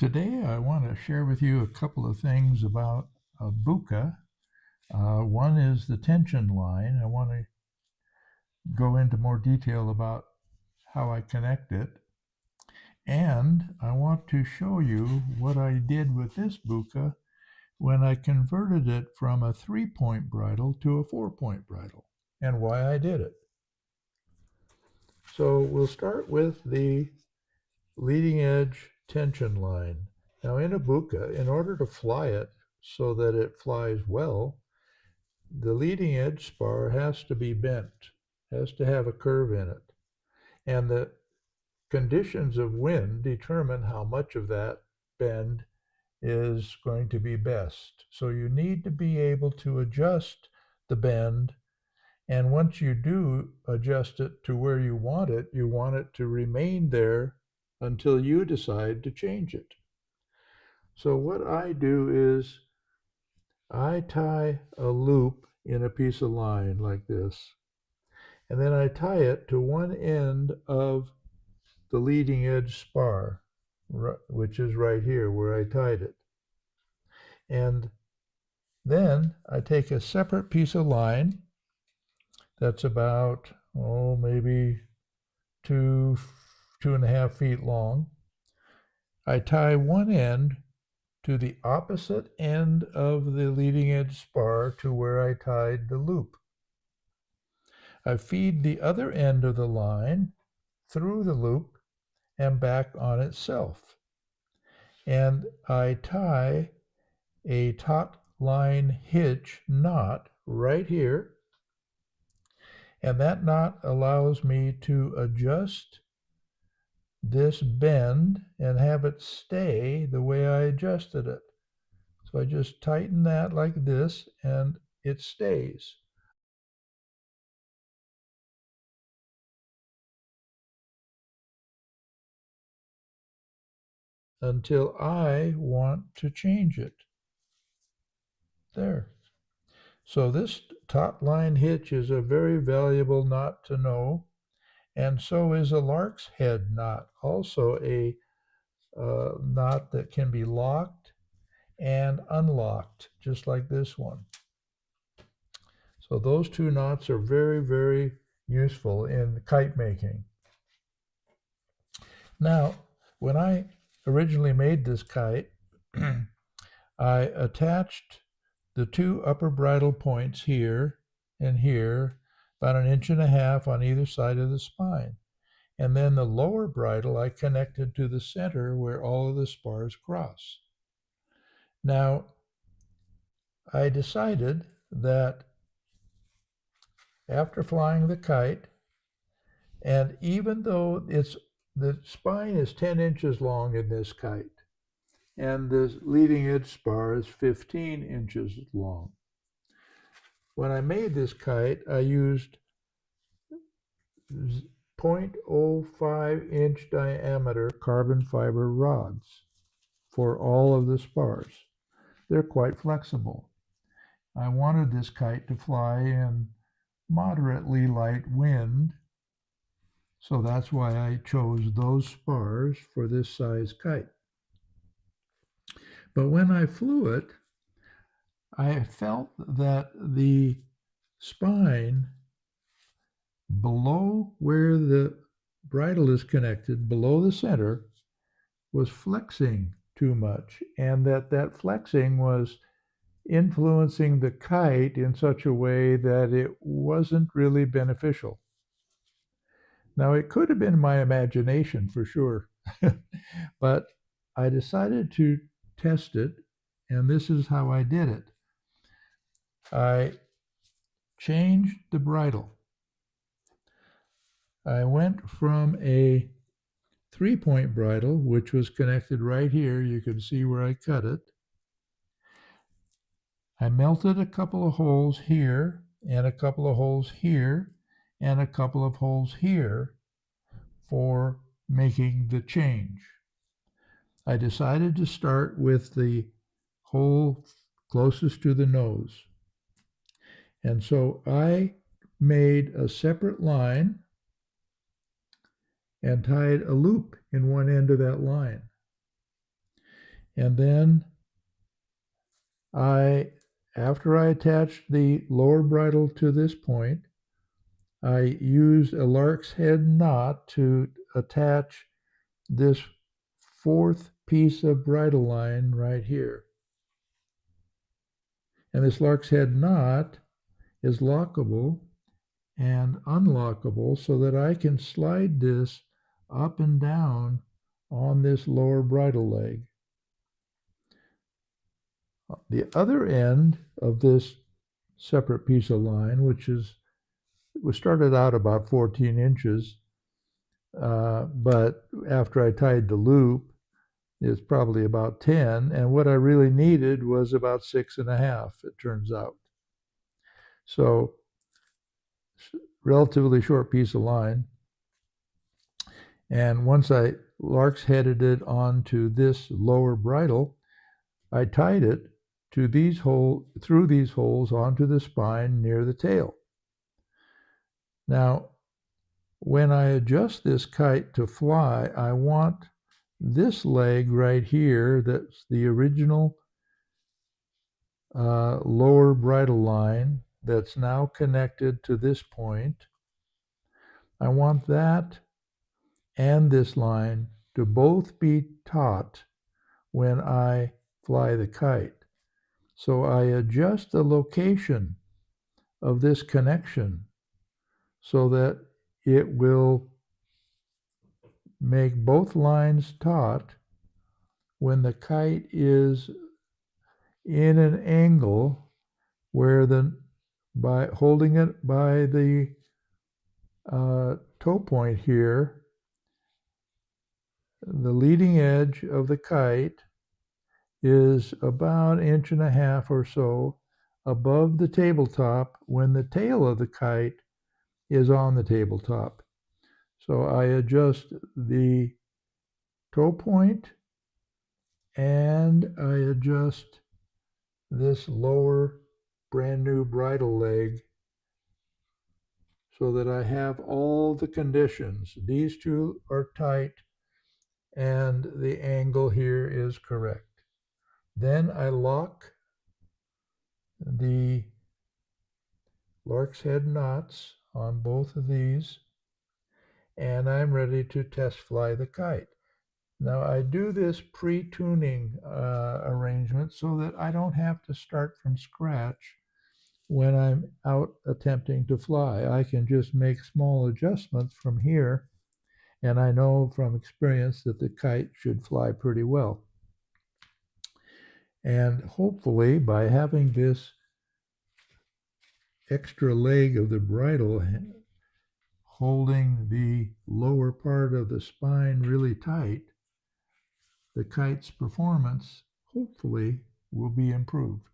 Today I want to share with you a couple of things about a Buka. One is the tension line. I want to go into more detail about how I connect it. And I want to show you what I did with this Buka when I converted it from a 3-point bridle to a 4-point bridle and why I did it. So we'll start with the leading edge tension line. Now in a Buka, in order to fly it so that it flies well, the leading edge spar has to be bent, has to have a curve in it. And the conditions of wind determine how much of that bend is going to be best. So you need to be able to adjust the bend. And once you do adjust it to where you want it to remain there until you decide to change it. So what I do is I tie a loop in a piece of line like this, and then I tie it to one end of the leading edge spar, which is right here where I tied it. And then I take a separate piece of line that's about, maybe 2.5 feet long. I tie one end to the opposite end of the leading edge spar to where I tied the loop. I feed the other end of the line through the loop and back on itself. And I tie a taut line hitch knot right here. And that knot allows me to adjust this bend and have it stay the way I adjusted it. So I just tighten that like this and it stays. Until I want to change it. There. So this taut line hitch is a very valuable knot to know, and so is a lark's head knot, also a knot that can be locked and unlocked, just like this one. So those two knots are very, very useful in kite making. Now, when I originally made this kite, I attached the two upper bridle points here and here, about 1.5 inches on either side of the spine. And then the lower bridle I connected to the center where all of the spars cross. Now, I decided that after flying the kite, and even though the spine is 10 inches long in this kite, and the leading edge spar is 15 inches long. When I made this kite, I used 0.05 inch diameter carbon fiber rods for all of the spars. They're quite flexible. I wanted this kite to fly in moderately light wind, so that's why I chose those spars for this size kite. But when I flew it, I felt that the spine below where the bridle is connected, below the center, was flexing too much, and that flexing was influencing the kite in such a way that it wasn't really beneficial. Now, it could have been my imagination for sure, but I decided to test it, and this is how I did it. I changed the bridle. I went from a 3-point bridle, which was connected right here. You can see where I cut it. I melted a couple of holes here, and a couple of holes here, and a couple of holes here for making the change. I decided to start with the hole closest to the nose. And so I made a separate line and tied a loop in one end of that line. And then after I attached the lower bridle to this point, I used a lark's head knot to attach this fourth piece of bridle line right here. And this lark's head knot is lockable and unlockable so that I can slide this up and down on this lower bridle leg. The other end of this separate piece of line, which was started out about 14 inches, but after I tied the loop, it's probably about 10, and what I really needed was about 6.5, it turns out. So, relatively short piece of line. And once I lark's headed it onto this lower bridle, I tied it to through these holes onto the spine near the tail. Now, when I adjust this kite to fly, I want this leg right here, that's the original lower bridle line that's now connected to this point. I want that and this line to both be taut when I fly the kite. So I adjust the location of this connection so that it will make both lines taut when the kite is in an angle where by holding it by the toe point here, the leading edge of the kite is about 1.5 inches or so above the tabletop when the tail of the kite is on the tabletop. So I adjust the toe point and I adjust this lower brand new bridle leg so that I have all the conditions. These two are tight and the angle here is correct. Then I lock the lark's head knots on both of these, and I'm ready to test fly the kite. Now I do this pre-tuning arrangement so that I don't have to start from scratch when I'm out attempting to fly. I can just make small adjustments from here, and I know from experience that the kite should fly pretty well. And hopefully by having this extra leg of the bridle holding the lower part of the spine really tight, the kite's performance hopefully will be improved.